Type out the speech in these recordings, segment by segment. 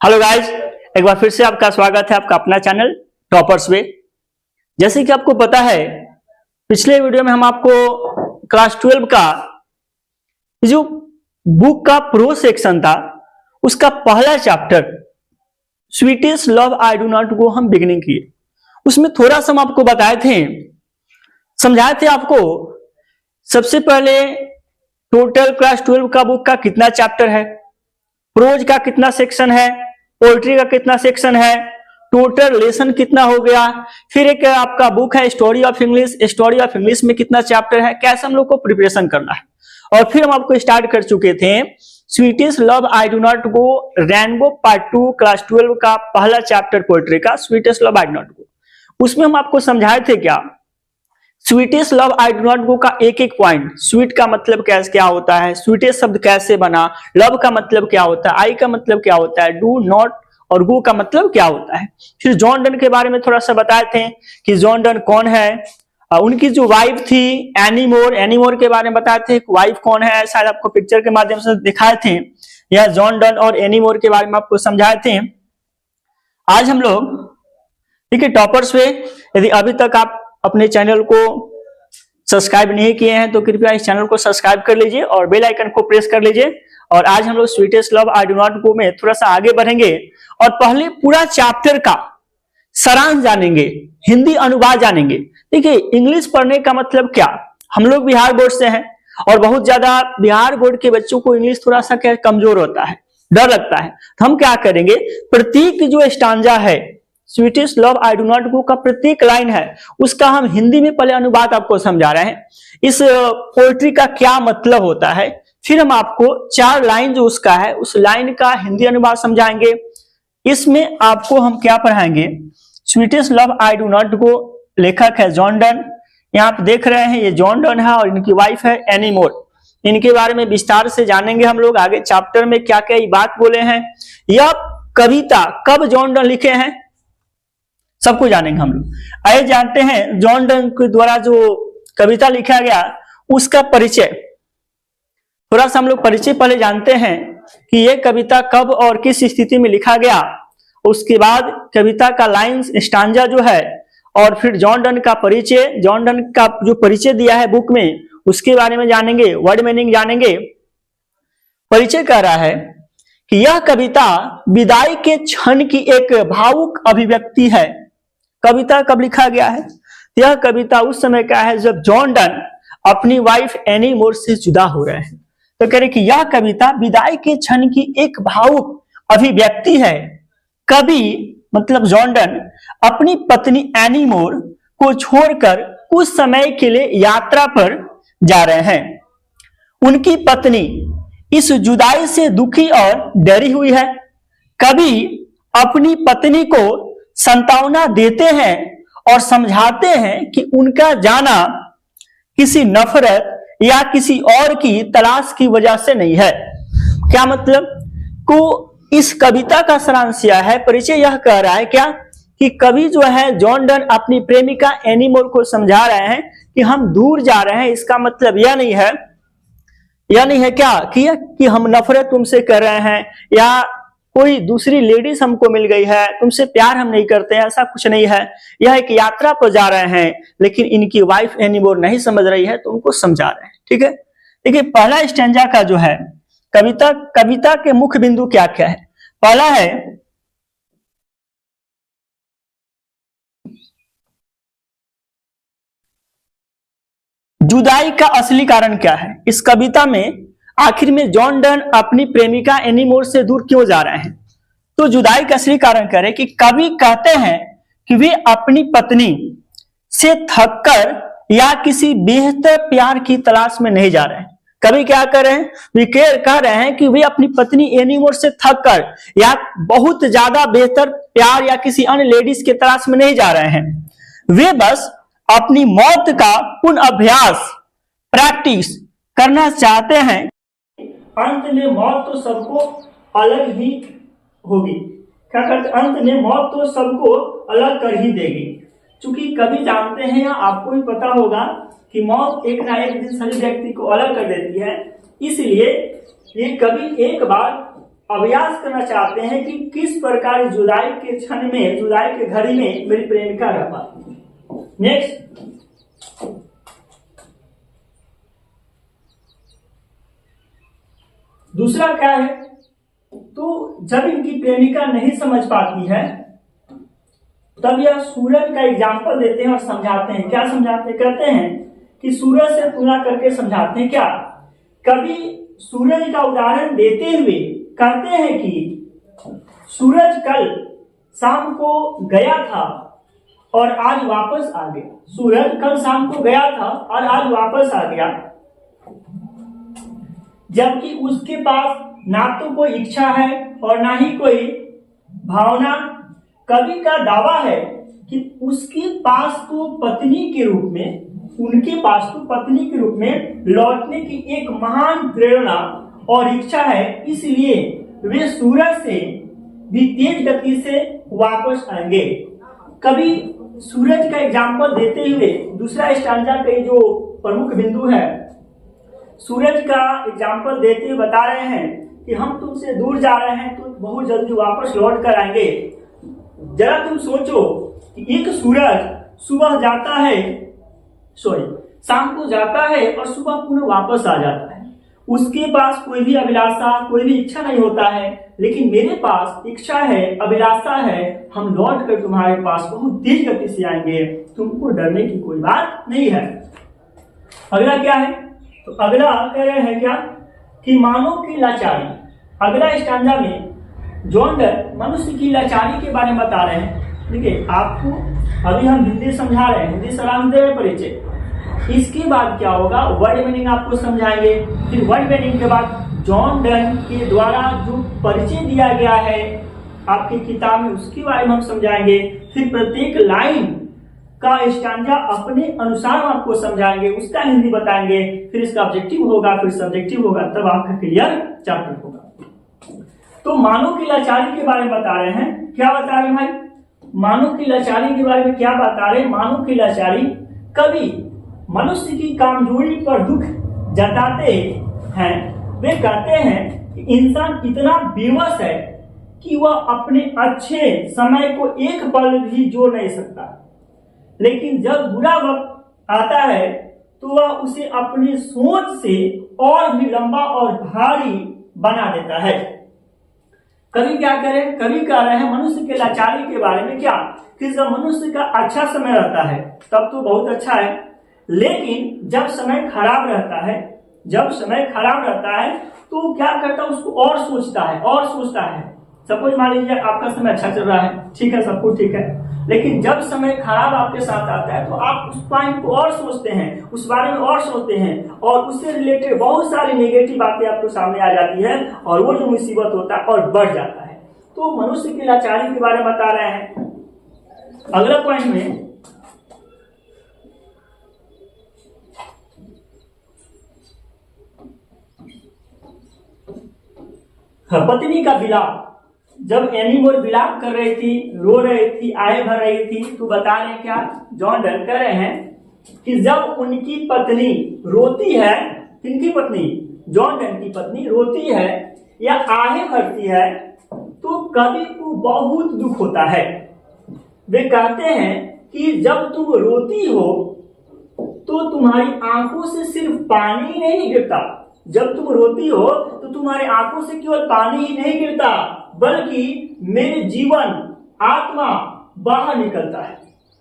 Hello guys, एक बार फिर से आपका स्वागत है आपका अपना चैनल टॉपर्स वे। जैसे कि आपको पता है, पिछले वीडियो में हम आपको क्लास 12 का जो बुक का प्रो सेक्शन था उसका पहला chapter sweetest love I do not go हम बिगिनिंग किए। उसमें थोड़ा सा हम आपको बताए थे, समझाए थे आपको सबसे पहले टोटल क्लास 12 का बुक का कितना चैप्टर है, प्रोज का कितना सेक्शन है, पोएट्री का कितना सेक्शन है, टोटल लेसन कितना हो गया। फिर एक आपका बुक है story of English, story of English में कितना चैप्टर है, कैसे हम लोग को प्रिपरेशन करना है। और फिर हम आपको स्टार्ट कर चुके थे sweetest love I do not go rainbow part 2 class 12 का पहला चैप्टर पोएट्री का sweetest love I do not go. उसमें हम आपको समझाए थे क्या sweetest love I do not go का एक एक पॉइंट, स्वीट का मतलब क्या होता है, स्वीटेस्ट शब्द कैसे बना, लव का मतलब क्या होता है, आई का मतलब क्या होता है, डू नॉट और गो का मतलब क्या होता है। फिर जॉन डन के बारे में थोड़ा सा बताए थे कि जॉन डन कौन है, उनकी जो वाइफ थी एनी मोर के बारे में बताए थे वाइफ कौन है, शायद आपको पिक्चर के माध्यम से दिखाए थे, या जॉन डन और एनी मोर के बारे में आपको समझाए थे। आज हम लोग ठीक है टॉपर्स पे, यदि अभी तक आप अपने चैनल को सब्सक्राइब नहीं किए हैं तो कृपया इस चैनल को सब्सक्राइब कर लीजिए और बेल आइकन को प्रेस कर लीजिए। और आज हम लोग sweetest love I do not go में थोड़ा सा आगे बढ़ेंगे और पहले पूरा चैप्टर का सारांश जानेंगे, हिंदी अनुवाद जानेंगे। देखिए इंग्लिश पढ़ने का मतलब क्या, हम लोग बिहार बोर्ड से हैं और बहुत ज्यादा बिहार बोर्ड के बच्चों को इंग्लिश थोड़ा सा क्या कमजोर होता है, डर लगता है। तो हम क्या करेंगे, प्रत्येक जो स्टांजा है sweetest love I do not go का प्रत्येक लाइन है उसका हम हिंदी में पहले अनुवाद आपको समझा रहे हैं, इस पोएट्री का क्या मतलब होता है। फिर हम आपको 4 लाइन जो उसका है उस लाइन का हिंदी अनुवाद समझाएंगे। इसमें आपको हम क्या पढ़ाएंगे, sweetest love I do not go लेखक है जॉन डन, यहाँ आप देख रहे हैं ये जॉन डन है और इनकी वाइफ है एनी मोर। इनके बारे में विस्तार से जानेंगे हम लोग आगे चैप्टर में क्या क्या ये बात बोले हैं। यह कविता कब जॉन डन लिखे हैं सबको जानेंगे हम लोग। आइए जानते हैं जॉन डन के द्वारा जो कविता लिखा गया उसका परिचय। थोड़ा सा हम लोग परिचय पहले जानते हैं कि यह कविता कब और किस स्थिति में लिखा गया, उसके बाद कविता का लाइंस स्टांजा जो है, और फिर जॉन डन का परिचय, जॉन डन का जो परिचय दिया है बुक में उसके बारे में जानेंगे, वर्ड मीनिंग जानेंगे। परिचय कह रहा है कि यह कविता विदाई के क्षण की एक भावुक अभिव्यक्ति है। कविता कब लिखा गया है, यह कविता उस समय का है जब जॉन डन अपनी वाइफ एनी मोर से जुदा हो रहे हैं। तो कह रहे कि यह कविता विदाई के क्षण की एक भावुक अभिव्यक्ति है। कवि मतलब जॉन डन अपनी पत्नी एनी मोर को छोड़कर कुछ समय के लिए यात्रा पर जा रहे हैं। उनकी पत्नी इस जुदाई से दुखी और डरी हुई है। कवि अपनी पत्नी को सांत्वना देते हैं और समझाते हैं कि उनका जाना किसी नफरत या किसी और की तलाश की वजह से नहीं है। क्या मतलब को इस कविता का सारांश यह है, परिचय यह कह रहा है क्या कि कवि जो है जॉन डन अपनी प्रेमिका एनी मोर को समझा रहे हैं कि हम दूर जा रहे हैं, इसका मतलब यह नहीं है क्या कि हम नफरत तुमसे कर रहे हैं या कोई दूसरी लेडीज हमको मिल गई है, तुमसे प्यार हम नहीं करते हैं, ऐसा कुछ नहीं है। यह एक यात्रा पर जा रहे हैं लेकिन इनकी वाइफ एनी मोर नहीं समझ रही है तो उनको समझा रहे हैं। ठीक है, देखिए पहला स्टैंजा का जो है कविता के मुख्य बिंदु क्या क्या है। पहला है जुदाई का असली कारण क्या है। इस कविता में आखिर में जॉन डन अपनी प्रेमिका एनी मोर से दूर क्यों जा रहे हैं, तो जुदाई का असली कारण कह रहे कि कवि कहते हैं कि वे अपनी पत्नी से थककर या किसी बेहतर प्यार की तलाश में नहीं जा रहे हैं। कवि क्या कर रहे हैं, वे कह रहे हैं कि वे अपनी पत्नी एनी मोर से थककर या बहुत ज्यादा बेहतर प्यार या किसी अन्य लेडीज के तलाश में नहीं जा रहे हैं, वे बस अपनी मौत का पुनः अभ्यास प्रैक्टिस करना चाहते हैं। अंत में मौत तो सबको अलग ही होगी। क्या करते, अंत में मौत तो सबको अलग कर ही देगी। क्योंकि कभी जानते हैं या आपको भी पता होगा कि मौत एक ना एक दिन सभी व्यक्ति को अलग कर देती है, इसलिए ये कभी एक बार अभ्यास करना चाहते हैं कि किस प्रकार जुदाई के क्षण में, जुदाई के घड़ी में मेरी प्रेमिका रह पाती है। नेक्स्ट, दूसरा क्या है, तो जब इनकी प्रेमिका नहीं समझ पाती है तब यह सूरज का एग्जाम्पल देते हैं और समझाते हैं। क्या समझाते हैं? कहते हैं कि सूरज से तुलना करके समझाते हैं। क्या? कभी सूरज का उदाहरण देते हुए कहते हैं कि सूरज कल शाम को गया था और आज वापस आ गया। सूरज कल शाम को गया था और आज वापस आ गया, जबकि उसके पास ना तो कोई इच्छा है और ना ही कोई भावना। कवि का दावा है कि उसके पास तो पत्नी के रूप में, उनके पास तो पत्नी के रूप में लौटने की एक महान प्रेरणा और इच्छा है, इसलिए वे सूरज से भी तेज गति से वापस आएंगे। कभी सूरज का एग्जाम्पल देते हुए दूसरा स्टैंजा का जो प्रमुख बिंदु है, सूरज का एग्जाम्पल देते हुए बता रहे हैं कि हम तुमसे दूर जा रहे हैं तो बहुत जल्दी वापस लौट कर आएंगे। जरा तुम सोचो कि एक सूरज सुबह जाता है, शाम को जाता है और सुबह पुनः वापस आ जाता है। उसके पास कोई भी अभिलाषा, कोई भी इच्छा नहीं होता है, लेकिन मेरे पास इच्छा है, अभिलाषा है, हम लौट कर तुम्हारे पास बहुत तेज गति से आएंगे, तुमको डरने की कोई बात नहीं है। अगला क्या है? तो अगला कह रहे हैं क्या कि मानव की लाचारी। अगला स्टैंजा में जॉन डन मनुष्य की लाचारी के बारे में बता रहे हैं। देखिए, आपको अभी हम हिंदी समझा रहे हैं, हिंदी सलाम दे रहे परिचय। इसके बाद क्या होगा, वर्ड मीनिंग आपको समझाएंगे। फिर वर्ड मीनिंग के बाद जॉन डन के द्वारा जो परिचय दिया गया है आपकी किताब में, उसके बारे में हम समझाएंगे। फिर प्रत्येक लाइन का स्टैंजा अपने अनुसार आपको समझाएंगे, उसका हिंदी बताएंगे। फिर इसका ऑब्जेक्टिव होगा, फिर सब्जेक्टिव होगा, तब आपका क्लियर चैप्टर होगा। तो मानव की लाचारी के बारे में बता रहे हैं। क्या बता रहे हैं भाई? मानव की लाचारी के बारे में क्या बता रहे हैं? मानव की लाचारी, कभी मनुष्य की कामजोरी पर दुख जताते हैं। वे कहते हैं कि इंसान इतना बेवश है कि वह अपने अच्छे समय को एक पल भी जोड़ नहीं सकता, लेकिन जब बुरा वक्त आता है तो वह उसे अपनी सोच से और भी लंबा और भारी बना देता है। कवि क्या करें? कवि कह रहे हैं मनुष्य के लाचारी के बारे में क्या, कि जब मनुष्य का अच्छा समय रहता है तब तो बहुत अच्छा है, लेकिन जब समय खराब रहता है, जब समय खराब रहता है तो क्या करता है, उसको और सोचता है और सोचता है। सपोज मान लीजिए आपका समय अच्छा चल रहा है, ठीक है, सब कुछ ठीक है, लेकिन जब समय खराब आपके साथ आता है तो आप उस पॉइंट को और सोचते हैं, उस बारे में और सोचते हैं, और उससे रिलेटेड बहुत सारी नेगेटिव बातें आपको सामने आ जाती है, और वो जो मुसीबत होता है और बढ़ जाता है। तो मनुष्य की लाचारी के बारे में बता रहे हैं। अगला पॉइंट में पत्नी का विलाप, जब एनी मोर विलाप कर रही थी, रो रही थी, आए भर रही थी, तो बता रहे क्या, जॉन डन कह रहे हैं कि जब उनकी पत्नी रोती है, किनकी पत्नी? जॉन डन की पत्नी रोती है या आहें भरती है तो कवि को बहुत दुख होता है। वे कहते हैं कि जब तुम रोती हो तो तुम्हारी आंखों से सिर्फ पानी ही नहीं गिरता, जब तुम रोती हो तो तुम्हारी आंखों से केवल पानी ही नहीं गिरता, बल्कि मेरे जीवन, आत्मा बाहर निकलता है।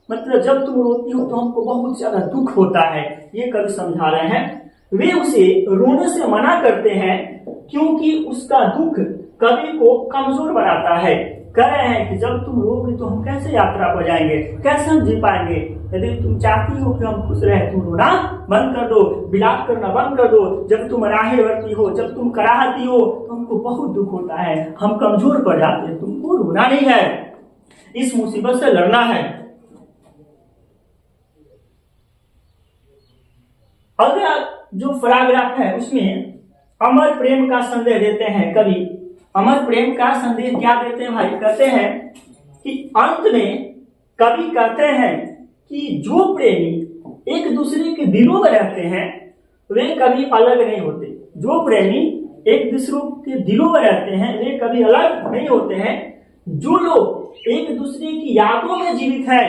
मतलब जब तुम रोती हो तो हमको बहुत ज्यादा दुख होता है, ये कवि समझा रहे हैं। वे उसे रोने से मना करते हैं क्योंकि उसका दुख कवि को कमजोर बनाता है। कह रहे हैं कि जब तुम रोगे तो हम कैसे यात्रा पर जाएंगे, कैसे हम जी पाएंगे। यदि तुम चाहती हो कि हम खुश रहे, तुम रोना बंद कर दो, विलाप करना बंद कर दो। जब तुम राहें भरती हो, जब तुम कराहती हो तो हमको बहुत दुख होता है, हम कमजोर पड़ जाते हैं। तुमको रोना नहीं है, इस मुसीबत से लड़ना है। अगला जो पैराग्राफ है उसमें अमर प्रेम का संदेश देते हैं कवि। अमर प्रेम का संदेश क्या देते हैं भाई? कहते हैं कि अंत में कवि कहते हैं कि जो प्रेमी एक दूसरे के दिलों में रहते हैं वे कभी अलग नहीं होते। जो प्रेमी एक दूसरों के दिलों में रहते हैं वे कभी अलग नहीं होते हैं। जो लोग एक दूसरे की यादों में जीवित हैं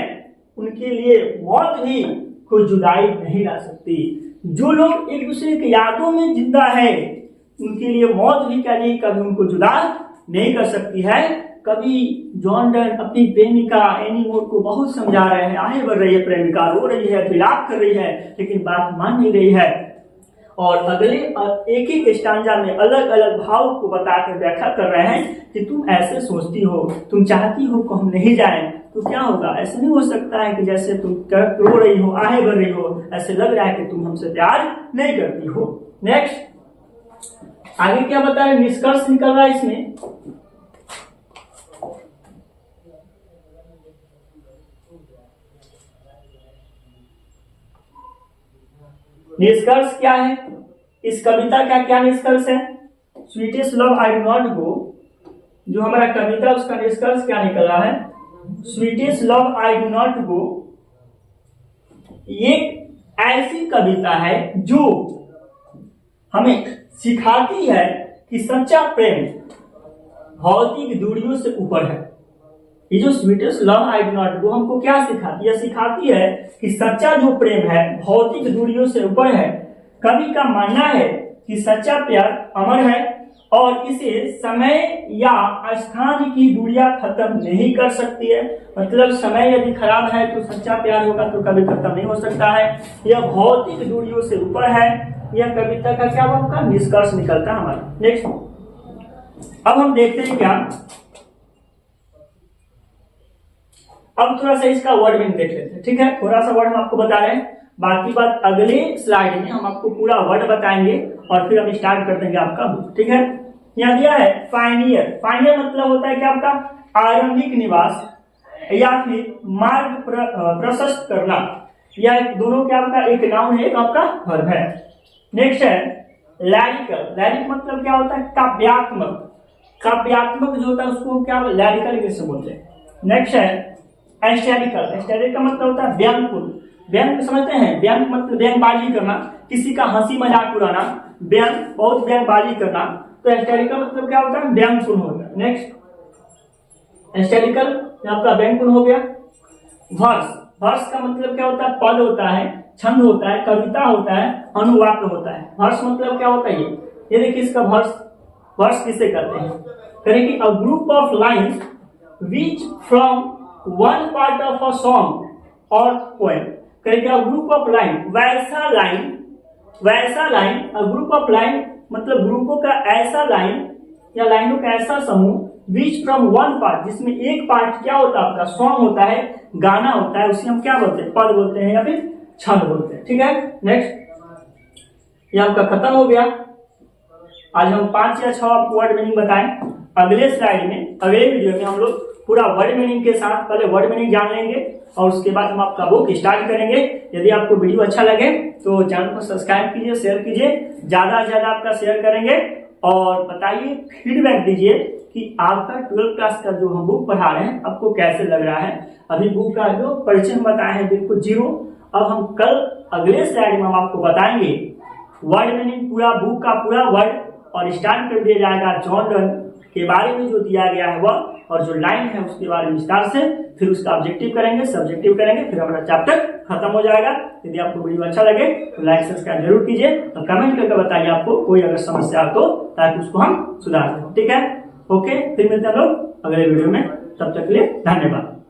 उनके लिए मौत भी कोई जुदाई नहीं ला सकती। जो लोग एक दूसरे की यादों में जिंदा है उनके लिए मौत भी क्या नहीं कभी उनको जुदा नहीं कर सकती है। कभी जॉन डन अपनी प्रेमिका एनी मोर को बहुत समझा रहे हैं, आगे बढ़ रही है, प्रेमिका रो रही है, विलाप कर रही है, लेकिन बात मान नहीं रही है। और अगले एक एक स्टांजा में अलग अलग भाव को बताकर व्याख्या कर रहे हैं कि तुम ऐसे सोचती हो, तुम चाहती हो कि हम नहीं जाएं, तो क्या होगा। ऐसे नहीं हो सकता है कि जैसे तुम रो रही हो, आगे बढ़ रही हो, ऐसे लग रहा है कि तुम हमसे प्यार नहीं करती हो। नेक्स्ट आगे क्या बता रहे, निष्कर्ष निकल रहा है इसमें। निष्कर्ष क्या है इस कविता का, क्या निष्कर्ष है। Sweetest love I do not go, जो हमारा कविता उसका निष्कर्ष क्या निकल रहा है, sweetest love I do not go ये ऐसी कविता है जो हमें सिखाती है कि सच्चा प्रेम भौतिक दूरियों से ऊपर है। ये जो sweetest love I do not go हमको क्या सिखाती है, सिखाती है कि सच्चा जो प्रेम है भौतिक दूरियों से ऊपर है। कवि का मानना है कि सच्चा प्यार अमर है और इसे समय या स्थान की दूरियां खत्म नहीं कर सकती है। मतलब समय यदि खराब है तो सच्चा प्यार होगा तो कभी खत्म नहीं हो सकता है। यह भौतिक दूरियों से ऊपर है। यह कविता का क्या होगा, निष्कर्ष निकलता है हमारा। नेक्स्ट अब हम देखते हैं क्या, अब थोड़ा सा इसका वर्ड मीनिंग देख लेते हैं। ठीक है, थोड़ा सा वर्ड हम आपको बता रहे हैं, बाकी बात अगले स्लाइड में हम आपको पूरा वर्ड बताएंगे और फिर हम स्टार्ट कर देंगे आपका बुक। ठीक है, यहाँ दिया है पायनियर। पायनियर मतलब होता है क्या, आपका आरंभिक निवास या फिर मार्ग प्रशस्त करना। यह दोनों क्या आपका एक नाउन है, एक आपका वर्ब है। नेक्स्ट है लैरिकल। लैरिक मतलब क्या होता है, काव्यात्मक। काव्यात्मक जो होता है उसको क्या लैरिकल कैसे बोलते हैं। नेक्स्ट है एस्टेरिकल। एस्टेरिकल का मतलब होता है व्यंग्यपूर्ण। व्यंग समझते हैं, व्यंग मतलब व्यंगबाजी करना, किसी का हंसी मजाक उड़ाना, व्यंग बहुत व्यंगबाजी करना। तो एस्टेरिकल मतलब क्या होता है, व्यंग्यपूर्ण होता है। नेक्स्ट एस्टेरिकल आपका व्यंग्यपूर्ण हो गया। वर्स। वर्स का मतलब क्या होता है, पद होता है, छंद होता है, कविता होता है, अनुवाक्य होता है। वर्स मतलब क्या होता है, ये देखिए इसका वर्स। वर्स किसे कहते हैं, करें कि a group of lines which from one part of a song और पोएम। करेंगे अ ग्रुप ऑफ लाइन, वैसा लाइन, वैसा line. A group of line मतलब ग्रुपों का ऐसा लाइन या लाइनों का ऐसा समूह, विच फ्रॉम वन पार्ट जिसमें एक पार्ट क्या होता है आपका सॉन्ग होता है, गाना होता है, उसे हम क्या बोलते हैं, पद बोलते हैं या फिर छंद बोलते हैं। ठीक है, नेक्स्ट ये आपका खत्म हो गया। आज हम 5 या 6 आपको वर्ड मीनिंग बताएं। अगले स्लाइड में, अगले वीडियो में हम लोग पूरा वर्ड मीनिंग के साथ पहले वर्ड मीनिंग जान लेंगे और उसके बाद हम आपका बुक स्टार्ट करेंगे। यदि आपको वीडियो अच्छा लगे तो चैनल को सब्सक्राइब कीजिए, शेयर कीजिए, ज्यादा से ज्यादा आपका शेयर करेंगे और बताइए, फीडबैक दीजिए कि आपका 12th क्लास का जो हम बुक पढ़ा रहे हैं आपको कैसे लग रहा है। अभी बुक का जो परिचय हम बताए हैं बिल्कुल 0। अब हम कल अगले स्लाइड में हम आपको बताएंगे वर्ड मीनिंग, पूरा बुक का पूरा वर्ड, और स्टार्ट कर दिया जाएगा जॉन डन के बारे में जो दिया गया है वह, और जो लाइन है उसके बारे में विस्तार से, फिर उसका ऑब्जेक्टिव करेंगे, सब्जेक्टिव करेंगे, फिर हमारा चैप्टर खत्म हो जाएगा। यदि आपको वीडियो अच्छा लगे तो लाइक सब्सक्राइब जरूर कीजिए और कमेंट करके बताइए आपको कोई अगर समस्या हो तो, ताकि उसको हम सुधार दें। ठीक है, ओके, फिर मिलते हैं लोग अगले वीडियो में। तब तक के लिए धन्यवाद।